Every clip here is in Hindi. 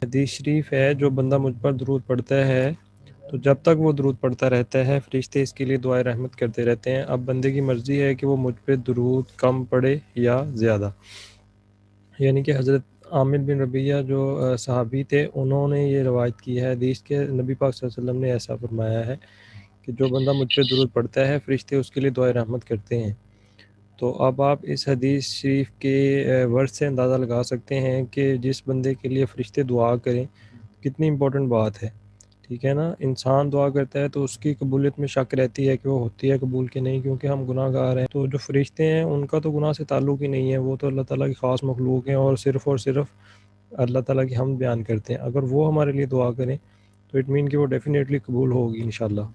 हदीस शरीफ है, जो बंदा मुझ पर दरूद पढ़ता है तो जब तक वो दरूद पढ़ता रहता है फरिश्ते इसके लिए दुआए रहमत करते रहते हैं। अब बंदे की मर्ज़ी है कि वो मुझ पर दरूद कम पढ़े या ज़्यादा। यानी कि हज़रत आमिर बिन रबिया जो सहाबी थे, उन्होंने ये रवायत की है हदीस के, नबी पाक सल्लल्लाहु अलैहि वसल्लम ने ऐसा फरमाया है कि जो बंदा मुझ पर दरूद पढ़ता है फरिश्ते उसके लिए दुआए रहमत करते हैं। तो अब आप इस हदीस शरीफ के वर्ड से अंदाज़ा लगा सकते हैं कि जिस बंदे के लिए फरिश्ते दुआ करें कितनी इम्पोर्टेंट बात है। ठीक है ना, इंसान दुआ करता है तो उसकी कबूलियत में शक रहती है कि वो होती है कबूल कि नहीं, क्योंकि हम गुनाहगार हैं। तो जो फरिश्ते हैं उनका तो गुनाह से ताल्लुक़ ही नहीं है, वो तो अल्लाह ताला की ख़ास मखलूक हैं और सिर्फ़ अल्लाह ताला की हमद बयान करते हैं। अगर वो हमारे लिए दुआ करें तो इट मीन कि वो डेफ़िनेटली कबूल होगी इंशाल्लाह।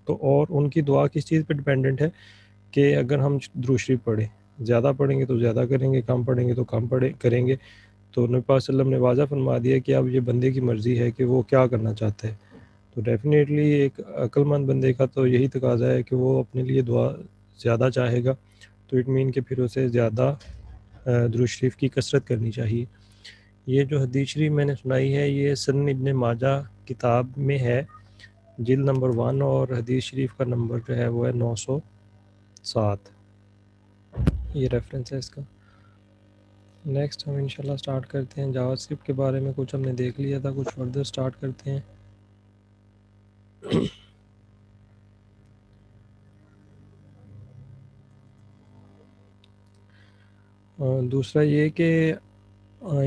तो और उनकी दुआ किस चीज़ पे डिपेंडेंट है कि अगर हम दुरूद शरीफ पढ़ें, ज़्यादा पढ़ेंगे तो ज़्यादा करेंगे, कम पढ़ेंगे तो कम करेंगे। तो नबी पाक सल्लल्लाहु अलैहि वसल्लम ने वाज़ह फरमा दिया कि अब ये बंदे की मर्ज़ी है कि वो क्या करना चाहता है। तो डेफ़िनेटली एक अक्लमंद बंदे का तो यही तकाज़ा है कि वो अपने लिए दुआ ज़्यादा चाहेगा, तो इट मीन कि फिर उसे ज़्यादा दुरूद शरीफ की कसरत करनी चाहिए। ये जो हदीस शरीफ मैंने सुनाई है ये सुनन इब्न माजा किताब में है, जिल्द नंबर 1, और हदीस शरीफ का नंबर जो है वो है 907। ये रेफ़रेंस है इसका। नेक्स्ट हम इंशाल्लाह स्टार्ट करते हैं जावास्क्रिप्ट के बारे में। कुछ हमने देख लिया था, कुछ फर्दर स्टार्ट करते हैं। दूसरा ये कि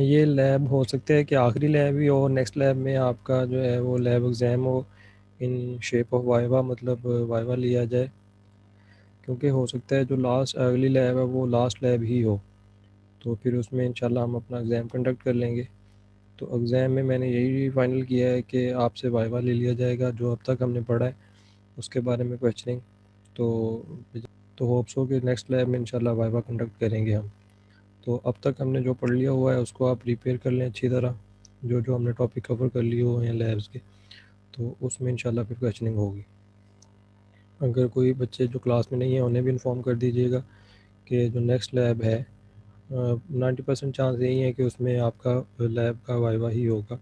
ये लैब हो सकता है कि आखिरी लैब ही हो, नेक्स्ट लैब में आपका जो है वो लैब एग्ज़ाम हो इन शेप ऑफ वाइवा, मतलब वाइवा लिया जाए, क्योंकि हो सकता है जो लास्ट अगली लैब है वो लास्ट लैब ही हो, तो फिर उसमें इंशाल्लाह हम अपना एग्ज़ाम कंडक्ट कर लेंगे। तो एग्ज़ाम में मैंने यही फ़ाइनल किया है कि आपसे वाइवा ले लिया जाएगा, जो अब तक हमने पढ़ा है उसके बारे में क्वेश्चनिंग। तो होप्स हो कि नेक्स्ट लैब में इंशाल्लाह वाइवा कंडक्ट करेंगे हम। तो अब तक हमने जो पढ़ लिया हुआ है उसको आप प्रिपेयर कर लें अच्छी तरह, जो हमने टॉपिक कवर कर लिए हुए हैं लैब्स के, तो उसमें इंशाल्लाह फिर क्वेश्चनिंग होगी। अगर कोई बच्चे जो क्लास में नहीं है उन्हें भी इन्फॉर्म कर दीजिएगा कि जो नेक्स्ट लैब है 90% चांस यही है कि उसमें आपका लैब का वाइवा ही होगा,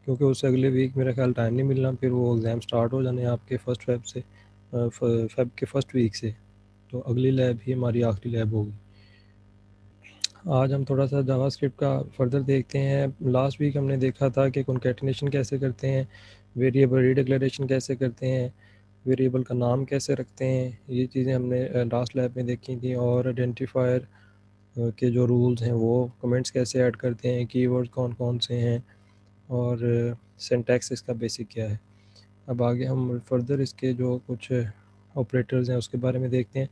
क्योंकि उससे अगले वीक मेरा ख्याल टाइम नहीं मिलना, फिर वो एग्ज़ाम स्टार्ट हो जाने आपके फर्स्ट फेब से, फेब के फर्स्ट वीक से। तो अगली लैब ही हमारी आखिरी लैब होगी। आज हम थोड़ा सा जावास्क्रिप्ट का फर्दर देखते हैं। लास्ट वीक हमने देखा था कि कॉन्कैटिनेशन कैसे करते हैं, वेरिएबल रीडिक्लेरेशन कैसे करते हैं, वेरिएबल का नाम कैसे रखते हैं, ये चीज़ें हमने लास्ट लैब में देखी थी। और आइडेंटिफायर के जो रूल्स हैं वो कमेंट्स कैसे ऐड करते हैं, कीवर्ड्स कौन कौन से हैं, और सिंटैक्स इसका बेसिक क्या है। अब आगे हम फर्दर इसके जो कुछ ऑपरेटर्स हैं उसके बारे में देखते हैं।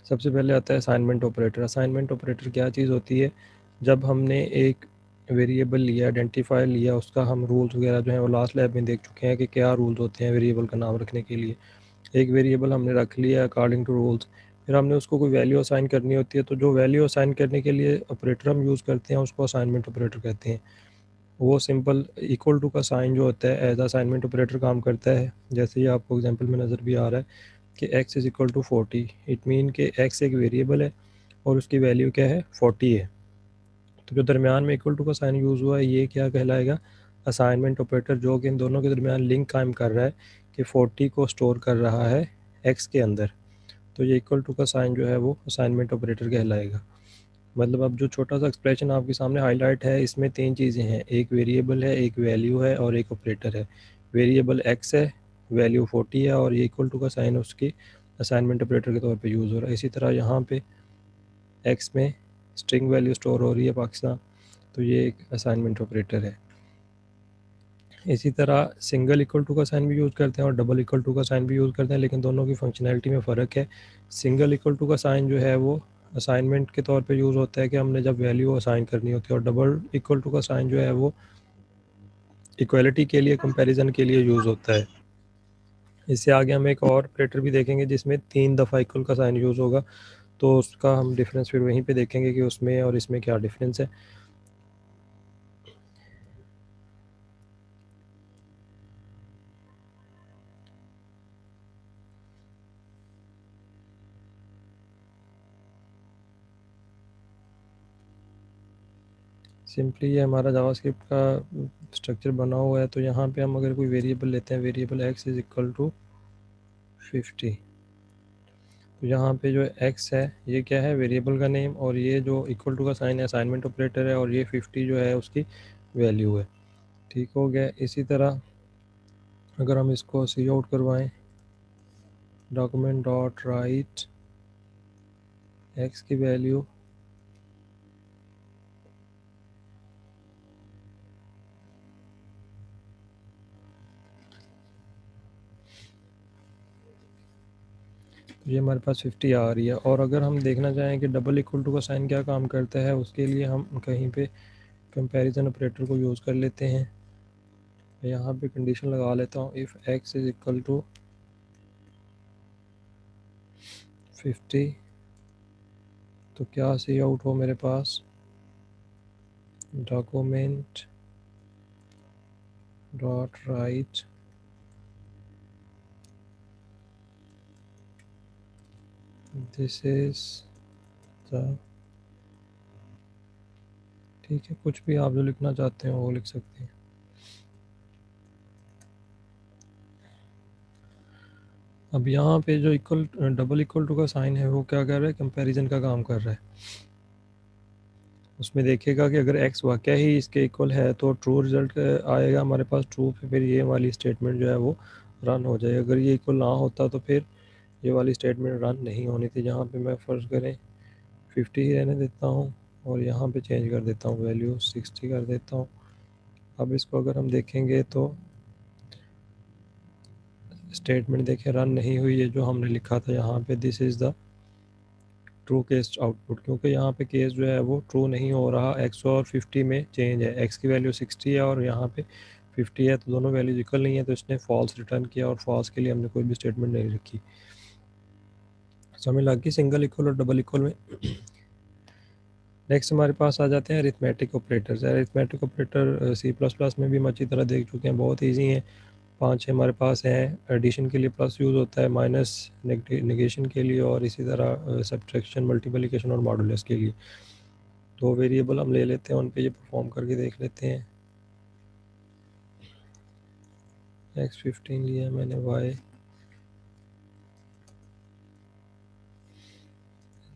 सबसे पहले आता है असाइनमेंट ऑपरेटर। असाइनमेंट ऑपरेटर क्या चीज़ होती है? जब हमने एक वेरिएबल लिया, आइडेंटिफायर लिया, उसका हम रूल्स वगैरह जो हैं वो लास्ट लैब में देख चुके हैं कि क्या रूल्स होते हैं वेरिएबल का नाम रखने के लिए। एक वेरिएबल हमने रख लिया अकॉर्डिंग टू रूल्स, फिर हमने उसको कोई वैल्यू असाइन करनी होती है, तो जो वैल्यू असाइन करने के लिए ऑपरेटर हम यूज़ करते हैं उसको असाइनमेंट ऑपरेटर कहते हैं। वो सिंपल इक्वल टू का साइन जो होता है एज असाइनमेंट ऑपरेटर काम करता है। जैसे ये आपको एग्जांपल में नज़र भी आ रहा है कि x is equal to 40, it mean कि x एक वेरिएबल है और उसकी वैल्यू क्या है, 40 है। तो जो दरमियान में इक्वल टू का साइन यूज़ हुआ है ये क्या कहलाएगा, असाइनमेंट ऑपरेटर, जो कि इन दोनों के दरमियान लिंक कायम कर रहा है कि 40 को स्टोर कर रहा है x के अंदर। तो ये इक्वल टू का साइन जो है वो असाइनमेंट ऑपरेटर कहलाएगा। मतलब अब जो छोटा सा एक्सप्रेशन आपके सामने हाईलाइट है इसमें तीन चीज़ें हैं, एक वेरिएबल है, एक वैल्यू है और एक ऑपरेटर है। वेरिएबल x है, वैल्यू 40 है और ये इक्वल टू का साइन उसकी असाइनमेंट ऑपरेटर के तौर पे यूज़ हो रहा है। इसी तरह यहाँ पे x में स्ट्रिंग वैल्यू स्टोर हो रही है पाकिस्तान, तो ये एक असाइनमेंट ऑपरेटर है। इसी तरह सिंगल इक्वल टू का साइन भी यूज़ करते हैं और डबल इक्वल टू का साइन भी यूज़ करते हैं, लेकिन दोनों की फंक्शनैलिटी में फ़र्क है। सिंगल इक्वल टू का साइन जो है वो असाइनमेंट के तौर पे यूज़ होता है कि हमने जब वैल्यू असाइन करनी होती है, और डबल इक्वल टू का साइन जो है वो इक्वलिटी के लिए, कंपैरिजन के लिए यूज़ होता है। इससे आगे हम एक और ऑपरेटर भी देखेंगे जिसमें 3 दफ़ा इक्वल का साइन यूज़ होगा, तो उसका हम डिफरेंस फिर वहीं पे देखेंगे कि उसमें और इसमें क्या डिफरेंस है। सिंपली ये हमारा जावास्क्रिप्ट का स्ट्रक्चर बना हुआ है। तो यहाँ पे हम अगर कोई वेरिएबल लेते हैं, variable x is equal to 50, तो यहाँ पे जो x है ये क्या है, वेरिएबल का नेम, और ये जो इक्वल टू का साइन है असाइनमेंट ऑपरेटर है, और ये 50 जो है उसकी वैल्यू है। ठीक हो गया। इसी तरह अगर हम इसको सी आउट करवाएं, डॉक्यूमेंट डॉट राइट एक्स की वैल्यू ये हमारे पास 50 आ रही है। और अगर हम देखना चाहें कि डबल इक्वल टू का साइन क्या काम करता है, उसके लिए हम कहीं पे कंपैरिजन ऑपरेटर को यूज़ कर लेते हैं। यहाँ पे कंडीशन लगा लेता हूँ, if x is equal to 50, तो क्या सी आउट हो मेरे पास, document dot write this is the, ठीक है, कुछ भी आप जो लिखना चाहते हैं वो लिख सकते हैं। अब यहाँ पे जो इक्वल डबल इक्वल टू का साइन है वो क्या कर रहा है, कंपैरिजन का काम कर रहा है। उसमें देखेगा कि अगर x वाकई ही इसके इक्वल है तो ट्रू रिजल्ट आएगा हमारे पास, ट्रू, फिर ये वाली स्टेटमेंट जो है वो रन हो जाएगी। अगर ये इक्वल ना होता तो फिर ये वाली स्टेटमेंट रन नहीं होनी थी। जहाँ पे मैं फ़र्ज़ करें 50 ही रहने देता हूँ, और यहाँ पे चेंज कर देता हूँ, वैल्यू 60 कर देता हूँ। अब इसको अगर हम देखेंगे तो स्टेटमेंट देखें रन नहीं हुई है जो हमने लिखा था यहाँ पे, this is the true case output, क्योंकि यहाँ पे केस जो है वो ट्रू नहीं हो रहा। x और 50 में चेंज है, x की वैल्यू 60 है और यहाँ पे 50 है, तो दोनों वैल्यूज इक्वल नहीं है, तो इसने फॉल्स रिटर्न किया, और फॉल्स के लिए हमने कोई भी स्टेटमेंट नहीं रखी। समझ लग गई सिंगल इक्वल और डबल इक्वल में। नेक्स्ट हमारे पास आ जाते हैं arithmetic operators. Arithmetic operator C plus plus में भी हम अच्छी तरह देख चुके हैं, बहुत ईजी हैं। 5 हमारे पास हैं। एडिशन के लिए प्लस यूज़ होता है, माइनस नेगेशन के लिए, और इसी तरह सब्ट्रैक्शन, मल्टीप्लिकेशन और मॉडुलस के लिए। दो वेरिएबल हम ले लेते हैं, उन पे ये परफॉर्म करके देख लेते हैं। x15 लिया मैंने, y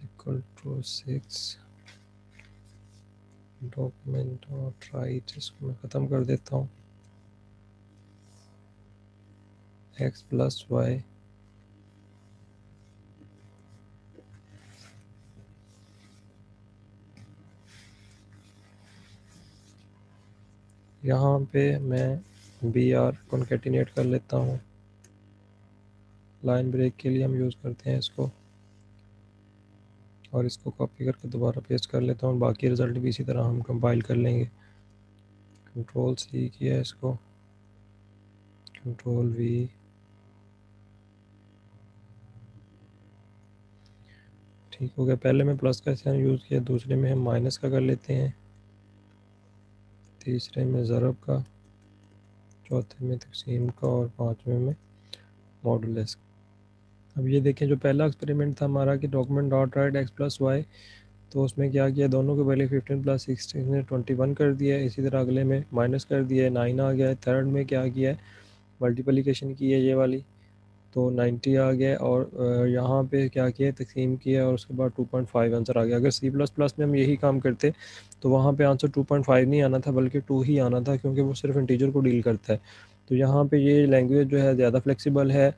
equal to 6, document dot write, इसको मैं ख़त्म कर देता हूँ, x प्लस वाई यहाँ पे मैं बी आर कॉन्केटिनेट कर लेता हूँ। लाइन ब्रेक के लिए हम यूज़ करते हैं इसको, और इसको कॉपी करके दोबारा पेस्ट कर लेता हूँ। बाकी रिज़ल्ट भी इसी तरह हम कंपाइल कर लेंगे। कंट्रोल सी किया इसको, कंट्रोल वी, ठीक हो गया। पहले में प्लस का साइन यूज़ किया, दूसरे में हम माइनस का कर लेते हैं, तीसरे में ज़रब का, चौथे में तकसीम का, और पाँचवें में मॉडुलस। अब ये देखें, जो पहला एक्सपेरिमेंट था हमारा कि document dot write X plus Y, तो उसमें क्या किया, दोनों के पहले 15 प्लस 16 ने 21 कर दिया है। इसी तरह अगले में माइनस कर दिया है, 9 आ गया है। थर्ड में क्या किया है, मल्टीप्लिकेशन की है ये वाली, तो 90 आ गया। और यहाँ पे क्या किया, तकसीम किया, और उसके बाद 2.5 आंसर आ गया। अगर सी प्लस प्लस में हम यही काम करते तो वहाँ पे आंसर 2.5 नहीं आना था, बल्कि 2 ही आना था, क्योंकि वो सिर्फ इंटीजर को डील करता है। तो यहाँ पे ये लैंग्वेज जो है ज़्यादा फ्लेक्सिबल है।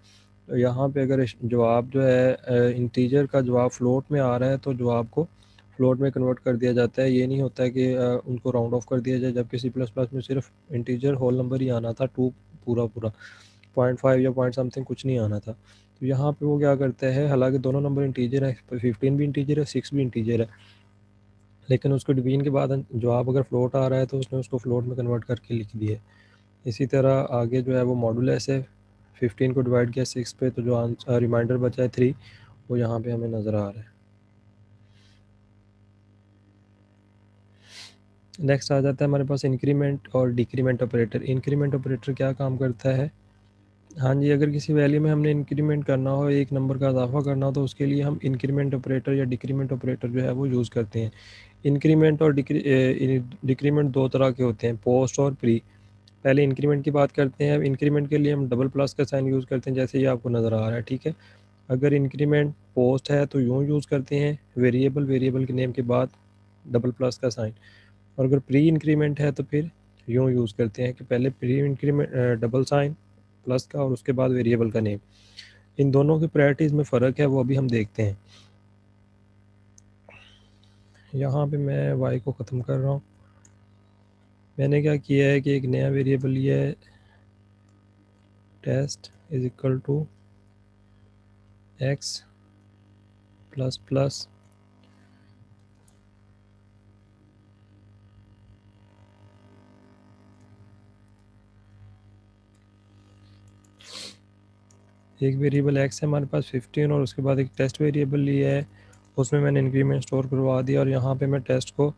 यहाँ पे अगर जवाब जो है इंटीजर का जवाब फ्लोट में आ रहा है, तो जवाब को फ्लोट में कन्वर्ट कर दिया जाता है। ये नहीं होता है कि उनको राउंड ऑफ कर दिया जाए, जबकि सी प्लस प्लस में सिर्फ इंटीजर होल नंबर ही आना था, 2 पूरा पूरा, 0.5 या पॉइंट समथिंग कुछ नहीं आना था। तो यहाँ पे वो क्या करता है, हालांकि दोनों नंबर इंटीजर है, 15 भी इंटीजर है, 6 भी इंटीजर है, लेकिन उसको डिवीजन के बाद जवाब अगर फ्लोट आ रहा है तो उसने उसको फ्लोट में कन्वर्ट करके लिख दिया है। इसी तरह आगे जो है वो मॉडुलस है, 15 को डिवाइड किया 6 पे, तो जो आंसर रिमाइंडर बचा है 3, वो यहाँ पे हमें नज़र आ रहा है। नेक्स्ट आ जाता है हमारे पास इंक्रीमेंट और डिक्रीमेंट ऑपरेटर। इंक्रीमेंट ऑपरेटर क्या काम करता है, हाँ जी, अगर किसी वैल्यू में हमने इंक्रीमेंट करना हो, एक नंबर का इजाफा करना हो, तो उसके लिए हम इंक्रीमेंट ऑपरेटर या डिक्रीमेंट ऑपरेटर जो है वो यूज़ करते हैं। इंक्रीमेंट और डिक्रीमेंट दो तरह के होते हैं, पोस्ट और प्री। पहले इंक्रीमेंट की बात करते हैं। अब इंक्रीमेंट के लिए हम डबल प्लस का साइन यूज़ करते हैं, जैसे ये आपको नज़र आ रहा है, ठीक है। अगर इंक्रीमेंट पोस्ट है तो यूँ यूज़ करते हैं, वेरिएबल वेरिएबल के नेम के बाद डबल प्लस का साइन। और अगर प्री इंक्रीमेंट है तो फिर यूँ यूज़ करते हैं कि पहले pre increment double sign plus का और उसके बाद वेरिएबल का नेम। इन दोनों की प्रायोरिटीज़ में फ़र्क है, वो अभी हम देखते हैं। यहाँ पे मैं वाई को ख़त्म कर रहा हूँ। मैंने क्या किया है कि एक नया वेरिएबल लिया है, test is equal to X plus plus एक वेरिएबल एक्स है हमारे पास 15 और उसके बाद एक टेस्ट वेरिएबल लिया है, उसमें मैंने इंक्रीमेंट स्टोर करवा दिया और यहाँ पे मैं टेस्ट को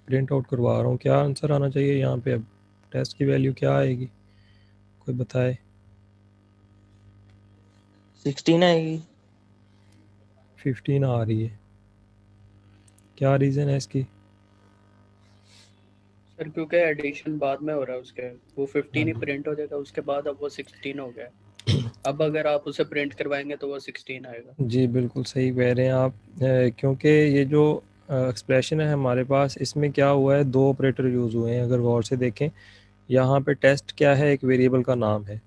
प्रिंट आउट करवा रहा हूँ। क्या आंसर आना चाहिए यहाँ पे? अब टेस्ट की वैल्यू क्या आएगी, कोई बताए? 16 आएगी। 15 आ रही है, क्या रीज़न है इसकी? सर क्योंकि एडिशन बाद में हो रहा है उसके, वो 15 ही हाँ। प्रिंट हो जाएगा उसके बाद, अब वो 16 हो गया। अब अगर आप उसे प्रिंट करवाएंगे तो वो 16 आएगा। जी बिल्कुल सही कह रहे हैं आप। क्योंकि ये जो एक्सप्रेशन है हमारे पास, इसमें क्या हुआ है, दो ऑपरेटर यूज़ हुए हैं। अगर गौर से देखें, यहाँ पे टेस्ट क्या है, एक वेरिएबल का नाम है,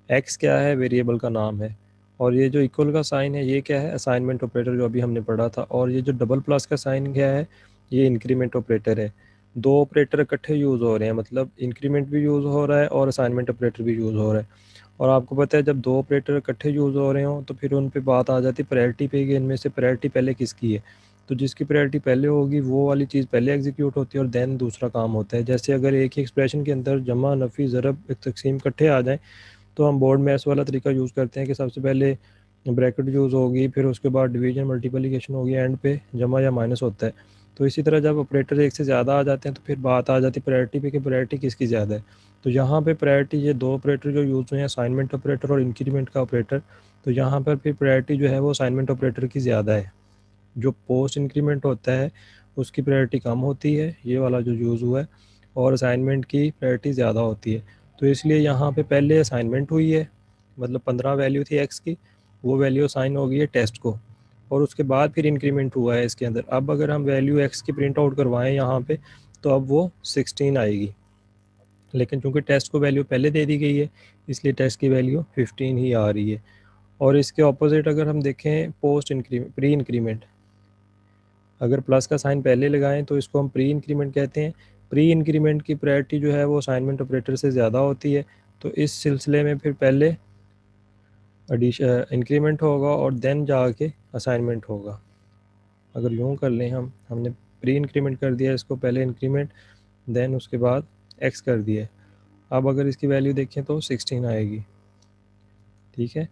एक्स क्या है, वेरिएबल का नाम है, और ये जो इक्वल का साइन है ये क्या है, असाइनमेंट ऑपरेटर जो अभी हमने पढ़ा था, और ये जो डबल प्लस का साइन क्या है, ये इंक्रीमेंट ऑपरेटर है। दो ऑपरेटर इकट्ठे यूज़ हो रहे हैं, मतलब इंक्रीमेंट भी यूज़ हो रहा है और असाइनमेंट ऑपरेटर भी यूज़ हो रहा है। और आपको पता है जब दो ऑपरेटर इकट्ठे यूज़ हो रहे हों तो फिर उन पे बात आ जाती है प्रायोरिटी पे कि इनमें से प्रायोरिटी पहले किसकी है। तो जिसकी प्रायोरिटी पहले होगी वो वाली चीज़ पहले एग्जीक्यूट होती है और देन दूसरा काम होता है। जैसे अगर एक ही एक्सप्रेशन के अंदर जमा, नफ़ी, ज़रब, एक तकसीम इकट्ठे आ जाएँ तो हम बोर्ड में ऐसा वाला तरीका यूज़ करते हैं कि सबसे पहले ब्रैकेट यूज़ होगी, फिर उसके बाद डिवीजन मल्टीप्लिकेशन होगी, एंड पे जमा या माइनस होता है। तो इसी तरह जब ऑपरेटर एक से ज़्यादा आ जाते हैं तो फिर बात आ जाती है प्रायोरिटी पे कि प्रायोरिटी किसकी ज़्यादा है। तो यहाँ पे प्रायोरिटी ये दो ऑपरेटर जो यूज़ हुए हैं, असाइनमेंट ऑपरेटर और इंक्रीमेंट का ऑपरेटर, तो यहाँ पर फिर प्रायोरिटी जो है वो असाइनमेंट ऑपरेटर की ज़्यादा है। जो पोस्ट इंक्रीमेंट होता है उसकी प्रायोरिटी कम होती है, ये वाला जो यूज़ हुआ है, और असाइनमेंट की प्रायोरिटी ज़्यादा होती है। तो इसलिए यहाँ पे पहले असाइनमेंट हुई है, मतलब 15 वैल्यू थी एक्स की, वो वैल्यू असाइन हो गई है टेस्ट को, और उसके बाद फिर इंक्रीमेंट हुआ है इसके अंदर। अब अगर हम वैल्यू एक्स की प्रिंट आउट करवाएं यहाँ पे, तो अब वो 16 आएगी, लेकिन चूंकि टेस्ट को वैल्यू पहले दे दी गई है इसलिए टेस्ट की वैल्यू 15 ही आ रही है। और इसके ऑपोजिट अगर हम देखें, पोस्ट इंक्रीमेंट, प्री इंक्रीमेंट, अगर प्लस का साइन पहले लगाएं तो इसको हम प्री इंक्रीमेंट कहते हैं। प्री इंक्रीमेंट की प्रायोरिटी जो है वो असाइनमेंट ऑपरेटर से ज़्यादा होती है। तो इस सिलसिले में फिर पहले इंक्रीमेंट होगा और देन जाके असाइनमेंट होगा। अगर यूँ कर लें, हमने प्री इंक्रीमेंट कर दिया इसको, पहले इंक्रीमेंट देन उसके बाद एक्स कर दिया। अब अगर इसकी वैल्यू देखें तो 16 आएगी, ठीक है।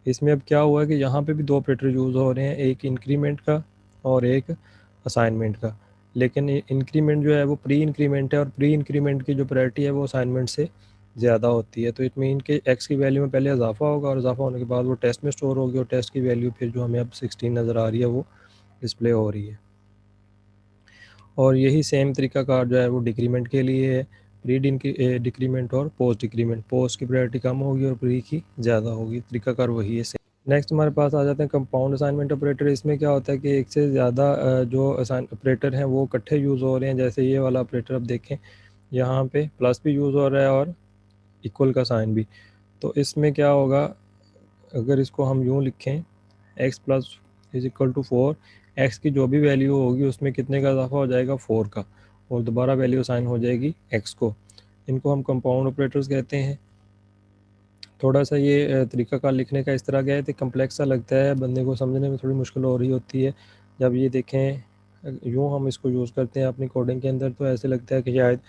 इसमें अब क्या हुआ कि यहाँ पे भी दो ऑपरेटर यूज़ हो रहे हैं, एक इंक्रीमेंट का और एक असाइनमेंट का। लेकिन इंक्रीमेंट जो है वो प्री इंक्रीमेंट है और प्री इंक्रीमेंट की जो प्रायोरिटी है वो असाइनमेंट से ज़्यादा होती है। तो इट मीन कि एक्स की वैल्यू में पहले इजाफा होगा और इजाफा होने के बाद वो टेस्ट में स्टोर होगी और टेस्ट की वैल्यू फिर जो हमें अब 16 नज़र आ रही है वो डिस्प्ले हो रही है। और यही सेम तरीका कार जो है वो डिक्रीमेंट के लिए है, प्री डिक्रीमेंट और पोस्ट डिक्रीमेंट। पोस्ट की प्रायोरिटी कम होगी और प्री की ज़्यादा होगी, तरीका कार वही है। नेक्स्ट हमारे पास आ जाते हैं कंपाउंड असाइनमेंट ऑपरेटर। इसमें क्या होता है कि एक से ज़्यादा जो असाइन ऑपरेटर हैं वो इकट्ठे यूज़ हो रहे हैं। जैसे ये वाला ऑपरेटर अब देखें, यहाँ पे प्लस भी यूज़ हो रहा है और इक्वल का साइन भी। तो इसमें क्या होगा, अगर इसको हम यूँ लिखें, X plus is equal to 4, X की जो भी वैल्यू होगी उसमें कितने का इजाफा हो जाएगा, 4 का, और दोबारा वैल्यू असाइन हो जाएगी एक्स को। इनको हम कंपाउंड ऑपरेटर्स कहते हैं। थोड़ा सा ये तरीक़ाकार लिखने का इस तरह का है कि कम्प्लेक्स सा लगता है, बंदे को समझने में थोड़ी मुश्किल हो रही होती है। जब ये देखें यूँ हम इसको यूज़ करते हैं अपनी कोडिंग के अंदर, तो ऐसे लगता है कि शायद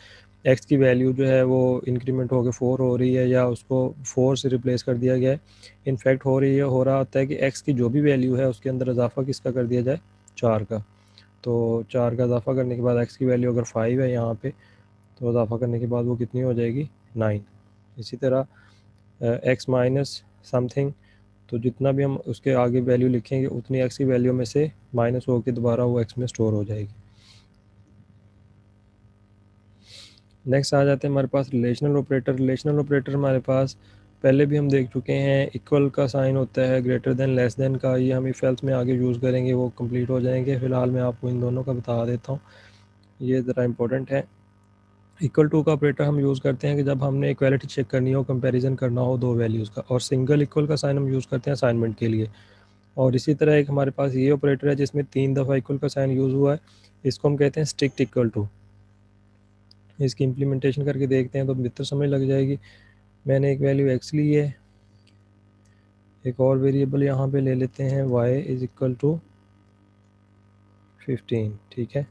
एक्स की वैल्यू जो है वो इंक्रीमेंट होकर 4 हो रही है या उसको 4 से रिप्लेस कर दिया गया है। इनफैक्ट हो रहा होता है कि एक्स की जो भी वैल्यू है उसके अंदर इजाफा किसका कर दिया जाए, 4 का। तो 4 का इजाफा करने के बाद एक्स की वैल्यू अगर 5 है यहाँ पे, तो इजाफा करने के बाद वो कितनी हो जाएगी, 9। इसी तरह एक्स माइनस समथिंग, तो जितना भी हम उसके आगे वैल्यू लिखेंगे उतनी एक्स की वैल्यू में से माइनस होकर दोबारा वो एक्स में स्टोर हो जाएगी। नेक्स्ट आ जाते हैं हमारे पास रिलेशनल ऑपरेटर। रिलेशनल ऑपरेटर हमारे पास पहले भी हम देख चुके हैं, इक्वल का साइन होता है, ग्रेटर देन लेस देन का, ये हम इफ एल्स में आगे यूज़ करेंगे, वो कंप्लीट हो जाएंगे। फ़िलहाल मैं आपको इन दोनों का बता देता हूँ, ये ज़रा इंपॉर्टेंट है। इक्वल टू का ऑपरेटर हम यूज़ करते हैं कि जब हमने इक्वालिटी चेक करनी हो, कंपैरिजन करना हो दो वैल्यूज़ का, और सिंगल इक्वल का साइन हम यूज़ करते हैं असाइनमेंट के लिए। और इसी तरह एक हमारे पास ये ऑपरेटर है जिसमें 3 दफ़ा इक्वल का साइन यूज़ हुआ है, इसको हम कहते हैं स्ट्रिक्ट इक्वल टू। इसकी इम्प्लीमेंटेशन करके देखते हैं तो बेहतर समझ लग जाएगी। मैंने एक वैल्यू एक्स ली है, एक और वेरिएबल यहाँ पे ले लेते हैं y इज़ इक्वल टू 15, ठीक है।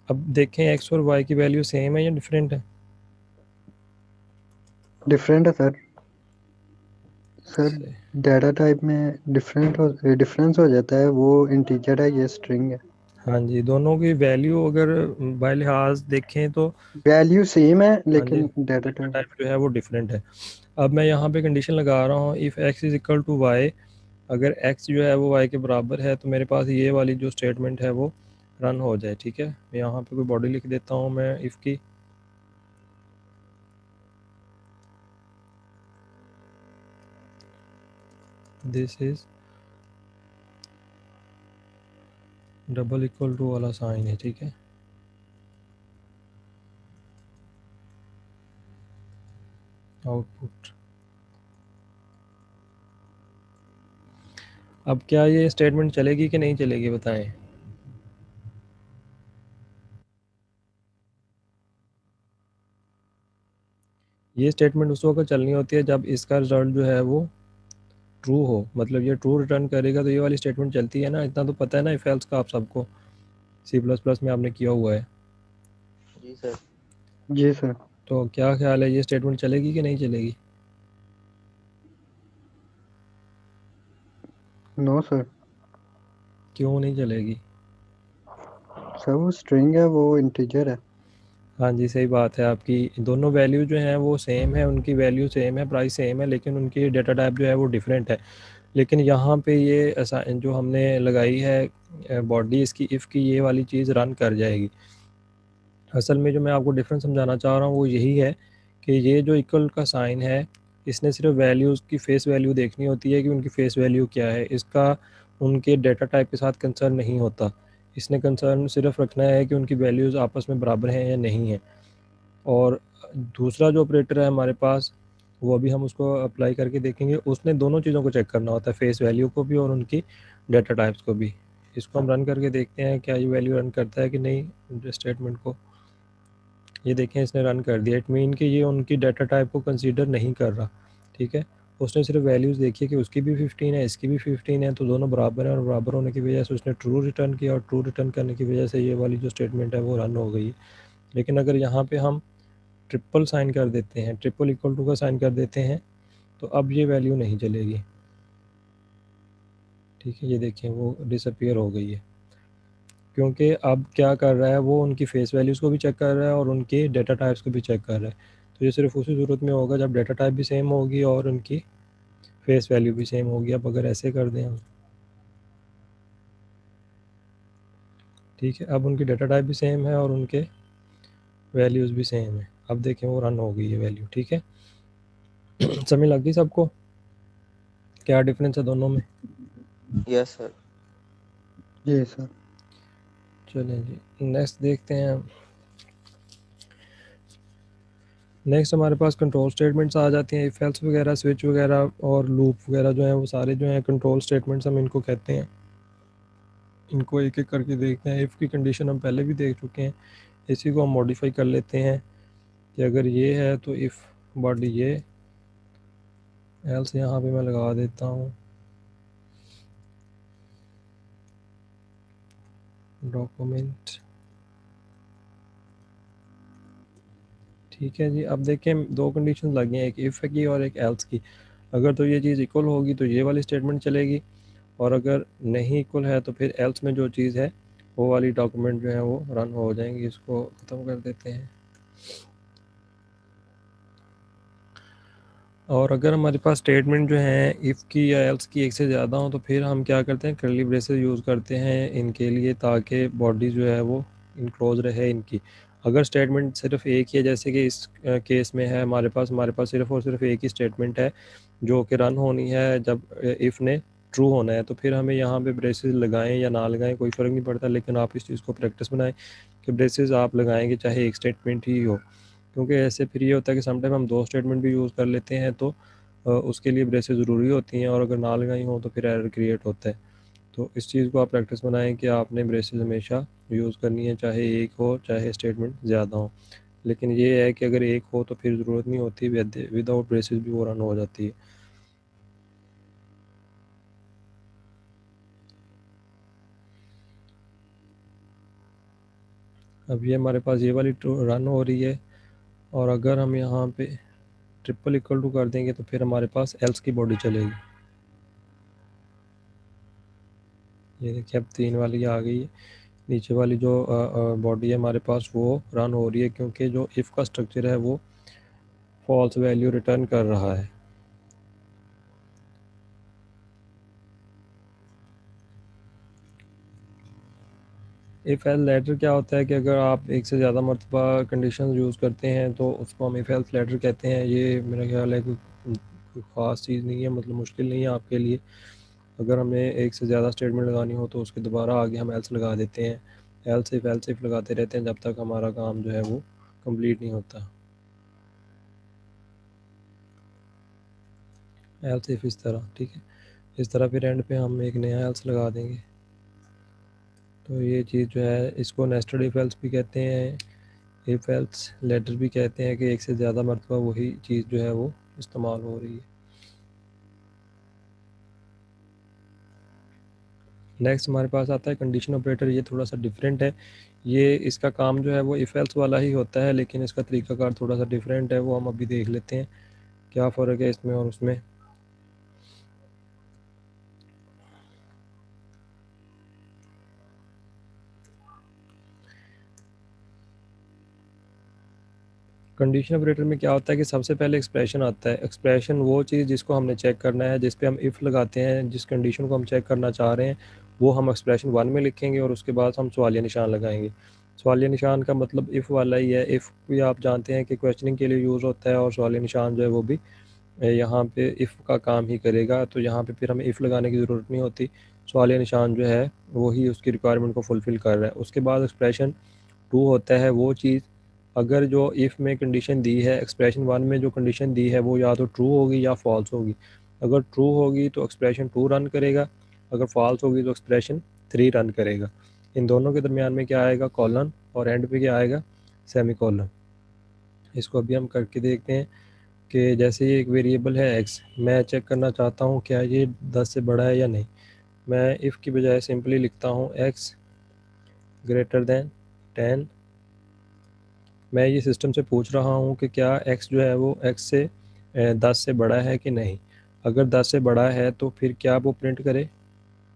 अब देखें x और y की वैल्यू सेम है या डिफरेंट है? डिफरेंट है सर। सर डाटा टाइप में डिफरेंस हो जाता है, वो इंटीजर है, ये स्ट्रिंग है। हाँ जी, दोनों की वैल्यू अगर बाय लिहाज देखें तो वैल्यू सेम है हाँ जी, लेकिन डाटा डेटा टाइप। टाइप जो है वो डिफरेंट है। अब मैं यहाँ पे कंडीशन लगा रहा हूँ, if x is equal to y, अगर x जो है वो y के बराबर है तो मेरे पास ये वाली जो स्टेटमेंट है वो रन हो जाए, ठीक है। यहाँ पे कोई बॉडी लिख देता हूँ मैं इफ़ की, this is double equal to वाला साइन है, ठीक है। आउटपुट, अब क्या ये स्टेटमेंट चलेगी कि नहीं चलेगी बताएं। ये स्टेटमेंट उस वक्त चलनी होती है जब इसका रिजल्ट जो है वो ट्रू हो, मतलब ये ट्रू रिटर्न करेगा तो ये वाली स्टेटमेंट चलती है ना। इतना तो पता है ना इफ एल्स का आप सबको, सी प्लस प्लस में आपने किया हुआ है। जी सर। जी सर। तो क्या ख्याल है, ये स्टेटमेंट चलेगी कि नहीं चलेगी? No sir. क्यों नहीं चलेगी? सर वो स्ट्रिंग है, वो इंटीजर है। हाँ जी, सही बात है आपकी, दोनों वैल्यू जो हैं वो सेम है, उनकी वैल्यू सेम है, प्राइस सेम है, लेकिन उनकी डेटा टाइप जो है वो डिफरेंट है। लेकिन यहाँ पे ये जो हमने लगाई है बॉडी इसकी इफ़ की, ये वाली चीज़ रन कर जाएगी। असल में जो मैं आपको डिफरेंस समझाना चाह रहा हूँ वो यही है कि ये जो इक्वल का साइन है, इसने सिर्फ वैल्यूज़ की फेस वैल्यू देखनी होती है कि उनकी फेस वैल्यू क्या है, इसका उनके डेटा टाइप के साथ कंसर्न नहीं होता। इसने कंसर्न सिर्फ रखना है कि उनकी वैल्यूज़ आपस में बराबर हैं या नहीं हैं। और दूसरा जो ऑपरेटर है हमारे पास, वो अभी हम उसको अप्लाई करके देखेंगे, उसने दोनों चीज़ों को चेक करना होता है, फेस वैल्यू को भी और उनकी डेटा टाइप्स को भी। इसको हम रन करके देखते हैं क्या ये वैल्यू रन करता है कि नहीं स्टेटमेंट को। ये देखें इसने रन कर दिया, इट मीन कि ये उनकी डाटा टाइप को कंसीडर नहीं कर रहा, ठीक है। उसने सिर्फ वैल्यूज़ देखी है कि उसकी भी 15 है, इसकी भी 15 है, तो दोनों बराबर हैं, और बराबर होने की वजह से उसने ट्रू रिटर्न किया, और ट्रू रिटर्न करने की वजह से ये वाली जो स्टेटमेंट है वो रन हो गई। लेकिन अगर यहाँ पे हम ट्रिपल साइन कर देते हैं, ट्रिपल इक्वल टू का साइन कर देते हैं, तो अब ये वैल्यू नहीं चलेगी, ठीक है। ये देखें वो डिसअपियर हो गई है, क्योंकि अब क्या कर रहा है वो उनकी फेस वैल्यूज़ को भी चेक कर रहा है और उनकी डेटा टाइप्स को भी चेक कर रहा है। तो ये सिर्फ उसी सूरत में होगा जब डेटा टाइप भी सेम होगी और उनकी फेस वैल्यू भी सेम होगी। अब अगर ऐसे कर दें हम, ठीक है, अब उनकी डेटा टाइप भी सेम है और उनके वैल्यूज़ भी सेम है। अब देखें वो रन हो गई है वैल्यू, ठीक है। समझ लग गई सबको क्या डिफरेंस है दोनों में? Yes sir. जी सर। चलें जी, नेक्स्ट देखते हैं हम। नेक्स्ट हमारे पास कंट्रोल स्टेटमेंट्स आ जाती हैं, इफ एल्स वगैरह, स्विच वगैरह और लूप वगैरह जो हैं वो सारे जो हैं कंट्रोल स्टेटमेंट्स हम इनको कहते हैं। इनको एक एक करके देखते हैं। इफ़ की कंडीशन हम पहले भी देख चुके हैं, इसी को हम मॉडिफाई कर लेते हैं कि अगर ये है तो इफ़ बॉडी ये, एल्स यहाँ पे मैं लगा देता हूँ डॉक्यूमेंट, ठीक है जी। अब देखें दो कंडीशन लगी हैं, एक इफ़ की और एक एल्स की। अगर तो ये चीज़ इक्वल होगी तो ये वाली स्टेटमेंट चलेगी, और अगर नहीं इक्वल है तो फिर एल्स में जो चीज़ है वो वाली डॉक्यूमेंट जो है वो रन हो जाएंगी। इसको ख़त्म कर देते हैं। और अगर हमारे पास स्टेटमेंट जो है इफ़ की या एल्स की एक से ज़्यादा हो तो फिर हम क्या करते हैं, कर्ली ब्रेसेस यूज़ करते हैं इनके लिए, ताकि बॉडी जो है वो इनक्लोज रहे इनकी। अगर स्टेटमेंट सिर्फ एक ही है, जैसे कि इस केस में है हमारे पास सिर्फ और सिर्फ एक ही स्टेटमेंट है जो कि रन होनी है जब इफ़ ने ट्रू होना है, तो फिर हमें यहाँ पे ब्रेसेस लगाएं या ना लगाएं कोई फ़र्क नहीं पड़ता, लेकिन आप इस चीज़ को प्रैक्टिस बनाएं कि ब्रेसेस आप लगाएंगे चाहे एक स्टेटमेंट ही हो, क्योंकि ऐसे फिर ये होता है कि समटाइम हम दो स्टेटमेंट भी यूज़ कर लेते हैं, तो उसके लिए ब्रेसेस ज़रूरी होती हैं, और अगर ना लगाई हो तो फिर एरर क्रिएट होता है। तो इस चीज़ को आप प्रैक्टिस बनाएं कि आपने ब्रेसेस हमेशा यूज़ करनी है, चाहे एक हो चाहे स्टेटमेंट ज़्यादा हो। लेकिन ये है कि अगर एक हो तो फिर ज़रूरत नहीं होती, विदाउट ब्रेसेस भी वो रन हो जाती है। अब ये हमारे पास ये वाली रन हो रही है, और अगर हम यहाँ पे ट्रिपल इक्वल टू कर देंगे तो फिर हमारे पास एल्स की बॉडी चलेगी। ये देखिए अब 3 वाली आ गई है, नीचे वाली जो बॉडी है हमारे पास वो रन हो रही है, क्योंकि जो इफ़ का स्ट्रक्चर है वो फॉल्स वैल्यू रिटर्न कर रहा है। इफ़ एल्स लेटर क्या होता है कि अगर आप एक से ज़्यादा मरतबा कंडीशन यूज़ करते हैं तो उसको हम इफ़ एल्स लेटर कहते हैं। ये मेरा ख्याल है कोई ख़ास चीज़ नहीं है, मतलब मुश्किल नहीं है आपके लिए। अगर हमें एक से ज़्यादा स्टेटमेंट लगानी हो तो उसके दोबारा आगे हम एल्स लगा देते हैं, एल्स इफ़ लगाते रहते हैं जब तक हमारा काम जो है वो कंप्लीट नहीं होता। एल्स इफ़ इस तरह, ठीक है, इस तरह फिर एंड पे हम एक नया एल्स लगा देंगे। तो ये चीज़ जो है इसको नेस्टेड इफ़ एल्स भी कहते हैं, इफ़ एल्स लेटर भी कहते हैं, कि एक से ज़्यादा मरतबा वही चीज़ जो है वो इस्तेमाल हो रही है। नेक्स्ट हमारे पास आता है कंडीशन ऑपरेटर। ये थोड़ा सा डिफरेंट है, ये इसका काम जो है वो इफ़ एल्स वाला ही होता है, लेकिन इसका तरीकाकार थोड़ा सा डिफरेंट है, वो हम अभी देख लेते हैं क्या फ़र्क है इसमें और उसमें। कंडीशन ऑपरेटर में क्या होता है कि सबसे पहले एक्सप्रेशन आता है। एक्सप्रेशन वो चीज़ जिसको हमने चेक करना है, जिस पे हम इफ़ लगाते हैं, जिस कंडीशन को हम चेक करना चाह रहे हैं वो हम एक्सप्रेशन 1 में लिखेंगे, और उसके बाद हम सवालिया निशान लगाएंगे। सवालिया निशान का मतलब इफ़ वाला ही है। इफ़ भी आप जानते हैं कि क्वेश्चनिंग के लिए यूज़ होता है, और सवालिया निशान जो है वो भी यहाँ पे इफ़ का काम ही करेगा। तो यहाँ पे फिर हमें इफ़ लगाने की ज़रूरत नहीं होती, सवालिया निशान जो है वही उसकी रिक्वायरमेंट को फुलफ़िल कर रहा है। उसके बाद एक्सप्रेशन 2 होता है वो चीज़, अगर जो इफ़ में कंडीशन दी है, एक्सप्रेशन 1 में जो कंडीशन दी है वो या तो ट्रू होगी या फॉल्स होगी। अगर ट्रू होगी तो एक्सप्रेशन 2 रन करेगा, अगर फॉल्स होगी तो एक्सप्रेशन 3 रन करेगा। इन दोनों के दरमियान में क्या आएगा, कॉलन, और एंड पे क्या आएगा, सेमीकोलन। इसको अभी हम करके देखते हैं कि जैसे ये एक वेरिएबल है x, मैं चेक करना चाहता हूँ क्या ये 10 से बड़ा है या नहीं। मैं इफ़ की बजाय सिंपली लिखता हूँ x ग्रेटर दैन 10। मैं ये सिस्टम से पूछ रहा हूँ कि क्या x जो है वो x से 10 से बड़ा है कि नहीं। अगर 10 से बड़ा है तो फिर क्या वो प्रिंट करे,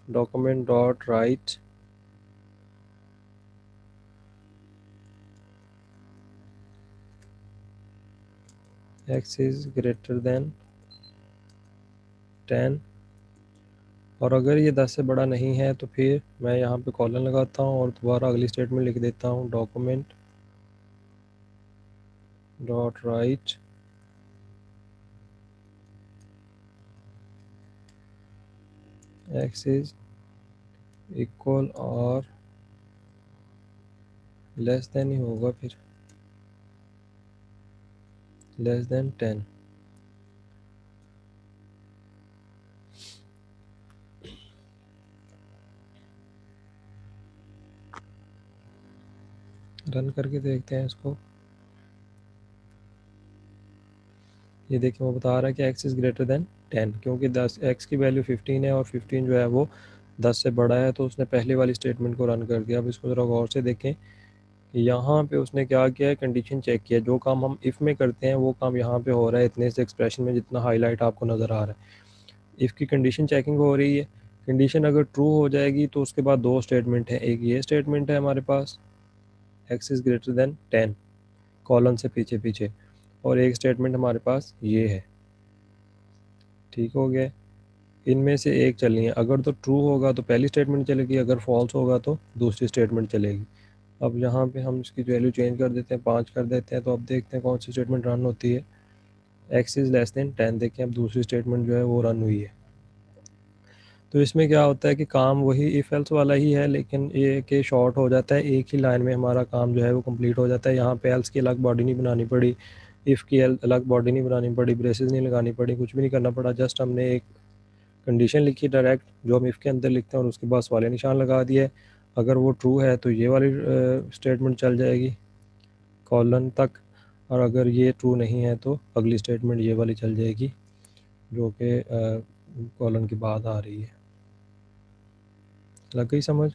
document dot right x is greater than 10। और अगर ये 10 से बड़ा नहीं है तो फिर मैं यहाँ पे कॉलन लगाता हूँ और दोबारा अगली स्टेटमेंट लिख देता हूँ, document dot right x is equal और लेस देन ही होगा, फिर लेस देन 10। रन करके देखते हैं इसको। ये देखिए वो बता रहा है कि x इज़ ग्रेटर दैन 10, क्योंकि 10 x की वैल्यू 15 है और 15 जो है वो 10 से बड़ा है, तो उसने पहले वाली स्टेटमेंट को रन कर दिया। अब इसको ज़रा गौर से देखें, यहाँ पे उसने क्या किया है, कंडीशन चेक किया। जो काम हम इफ़ में करते हैं वो काम यहाँ पे हो रहा है इतने से एक्सप्रेशन में जितना हाईलाइट आपको नज़र आ रहा है। इफ़ की कंडीशन चेकिंग हो रही है, कंडीशन अगर ट्रू हो जाएगी तो उसके बाद दो स्टेटमेंट है, एक ये स्टेटमेंट है हमारे पास x is greater than 10 colon से पीछे पीछे, और एक स्टेटमेंट हमारे पास ये है। ठीक हो गया, इनमें से एक चलनी है। अगर तो ट्रू होगा तो पहली स्टेटमेंट चलेगी, अगर फॉल्स होगा तो दूसरी स्टेटमेंट चलेगी। अब यहाँ पे हम इसकी वैल्यू चेंज कर देते हैं, 5 कर देते हैं, तो अब देखते हैं कौन सी स्टेटमेंट रन होती है। x इज़ लेस देन 10, देखें अब दूसरी स्टेटमेंट जो है वो रन हुई है। तो इसमें क्या होता है कि काम वही इफ़ एल्स वाला ही है, लेकिन ये कि शॉर्ट हो जाता है, एक ही लाइन में हमारा काम जो है वो कंप्लीट हो जाता है। यहाँ पे एल्स की अलग बॉडी नहीं बनानी पड़ी, इफ़ की अलग बॉडी नहीं बनानी पड़ी, ब्रेसेस नहीं लगानी पड़ी, कुछ भी नहीं करना पड़ा। जस्ट हमने एक कंडीशन लिखी डायरेक्ट जो हम इफ़ के अंदर लिखते हैं और उसके बाद वाले निशान लगा दिए। अगर वो ट्रू है तो ये वाली स्टेटमेंट चल जाएगी कॉलन तक, और अगर ये ट्रू नहीं है तो अगली स्टेटमेंट ये वाली चल जाएगी जो कि कॉलन के बाद आ रही है। लग गई समझ?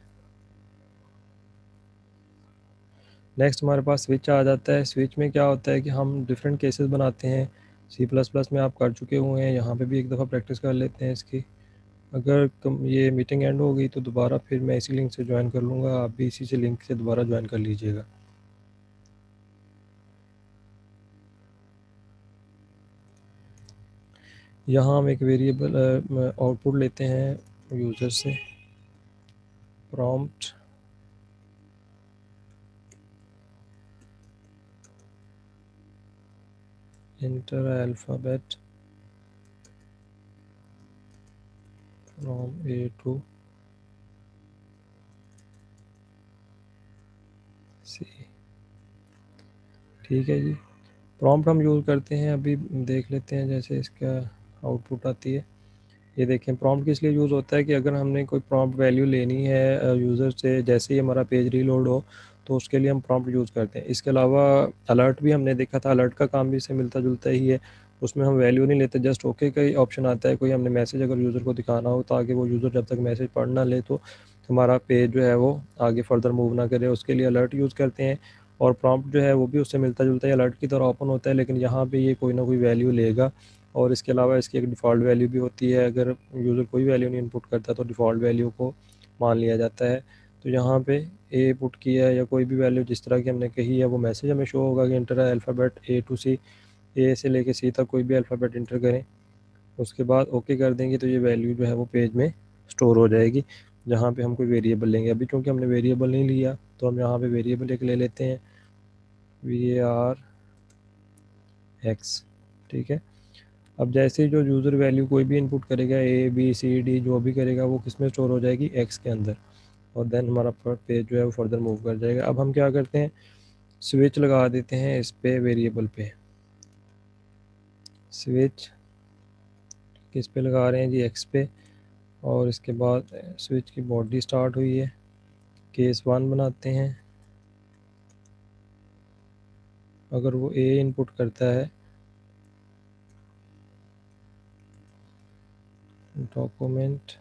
नेक्स्ट हमारे पास स्विच आ जाता है। स्विच में क्या होता है कि हम डिफरेंट केसेस बनाते हैं। C++ में आप कर चुके हुए हैं, यहाँ पे भी एक दफ़ा प्रैक्टिस कर लेते हैं इसकी। अगर ये मीटिंग एंड हो गई तो दोबारा फिर मैं इसी लिंक से ज्वाइन कर लूँगा, आप भी इसी से लिंक से दोबारा ज्वाइन कर लीजिएगा। यहाँ हम एक वेरिएबल आउटपुट लेते हैं यूज़र से, prompt enter alphabet from A to C। ठीक है जी, प्रॉम्प्ट हम यूज़ करते हैं, अभी देख लेते हैं जैसे इसका आउटपुट आती है। ये देखें प्रॉम्प्ट किस लिए यूज़ होता है कि अगर हमने कोई प्रॉम्प्ट वैल्यू लेनी है यूज़र से, जैसे ही हमारा पेज रीलोड हो तो उसके लिए हम प्रॉम्प्ट यूज़ करते हैं। इसके अलावा अलर्ट भी हमने देखा था, अलर्ट का काम भी इससे मिलता जुलता ही है। उसमें हम वैल्यू नहीं लेते, जस्ट ओके का ही ऑप्शन आता है। कोई हमने मैसेज अगर यूज़र को दिखाना हो ताकि वो यूज़र जब तक मैसेज पढ़ ना ले तो हमारा पेज जो है वो आगे फर्दर मूव ना करे, उसके लिए अलर्ट यूज़ करते हैं। और प्रॉम्प्ट जो है वो भी उससे मिलता जुलता है, अलर्ट की तरह ओपन होता है, लेकिन यहाँ पे ये कोई ना कोई वैल्यू लेगा। और इसके अलावा इसकी एक डिफ़ॉल्ट वैल्यू भी होती है, अगर यूज़र कोई वैल्यू नहीं इनपुट करता तो डिफ़ॉल्ट वैल्यू को मान लिया जाता है। तो यहाँ पे ए पुट किया है या कोई भी वैल्यू जिस तरह की हमने कही है वो मैसेज हमें शो होगा कि inter alphabet A to C, ए से लेके सी तक कोई भी अल्फ़ाबेट इंटर करें। उसके बाद ओके कर देंगे तो ये वैल्यू जो है वो पेज में स्टोर हो जाएगी, जहाँ पे हम कोई वेरिएबल लेंगे। अभी चूँकि हमने वेरिएबल नहीं लिया तो हम यहाँ पे वेरिएबल एक ले लेते हैं var x। ठीक है, अब जैसे जो यूज़र वैल्यू कोई भी इनपुट करेगा A B C D जो भी करेगा वो किस में स्टोर हो जाएगी, x के अंदर, और देन हमारा पेज जो है वो फर्दर मूव कर जाएगा। अब हम क्या करते हैं, स्विच लगा देते हैं इस पे वेरिएबल पे। स्विच किस पे लगा रहे हैं जी, x पे, और इसके बाद स्विच की बॉडी स्टार्ट हुई है, केस 1 बनाते हैं। अगर वो A इनपुट करता है डॉक्यूमेंट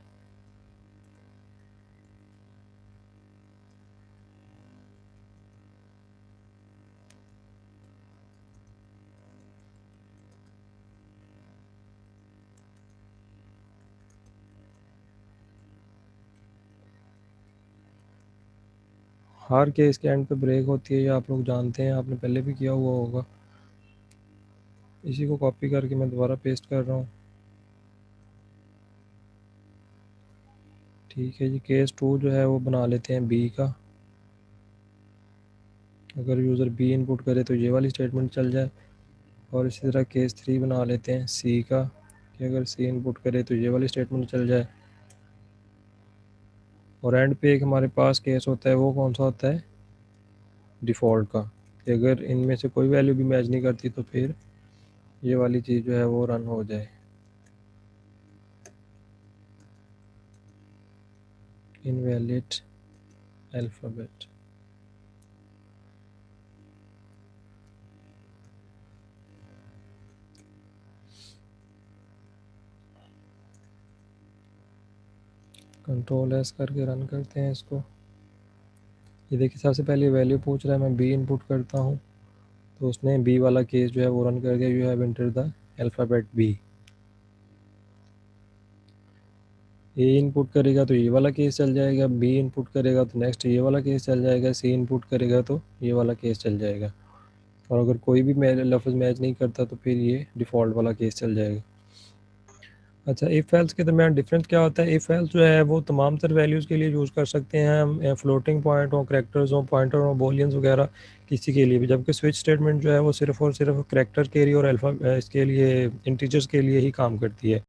हर केस के एंड पे ब्रेक होती है, ये आप लोग जानते हैं, आपने पहले भी किया हुआ होगा। इसी को कॉपी करके मैं दोबारा पेस्ट कर रहा हूँ। ठीक है जी, केस 2 जो है वो बना लेते हैं B का। अगर यूज़र B इनपुट करे तो ये वाली स्टेटमेंट चल जाए, और इसी तरह केस 3 बना लेते हैं C का, कि अगर C इनपुट करे तो ये वाली स्टेटमेंट चल जाए। और एंड पे एक हमारे पास केस होता है, वो कौन सा होता है, डिफ़ॉल्ट का, कि अगर इनमें से कोई वैल्यू भी मैच नहीं करती तो फिर ये वाली चीज़ जो है वो रन हो जाए, इनवैलिड अल्फ़ाबेट। कंट्रोल एस करके रन करते हैं इसको। ये देखिए सबसे पहले वैल्यू पूछ रहा है, मैं B इनपुट करता हूँ तो उसने B वाला केस जो है वो रन कर दिया, you have enter the alphabet B। A input करेगा तो ये वाला केस चल जाएगा, B इनपुट करेगा तो नेक्स्ट ये वाला केस चल जाएगा, C इनपुट करेगा तो ये वाला केस चल जाएगा, और अगर कोई भी लफ्ज़ मैच नहीं करता तो फिर ये डिफ़ॉल्ट वाला केस चल जाएगा। अच्छा, इफ़ एल्स के दरमियान डिफरेंस क्या होता है? इफ़ एल्स जो है वो तमाम तर वैल्यूज़ के लिए यूज़ कर सकते हैं हम, फ्लोटिंग पॉइंट हो, करैक्टर्स हो, पॉइंटर हो, बूलियंस वगैरह किसी के लिए भी, जबकि स्विच स्टेटमेंट जो है वो सिर्फ़ और सिर्फ करैक्टर के लिए और इसके लिए इंटीजर्स के लिए ही काम करती है।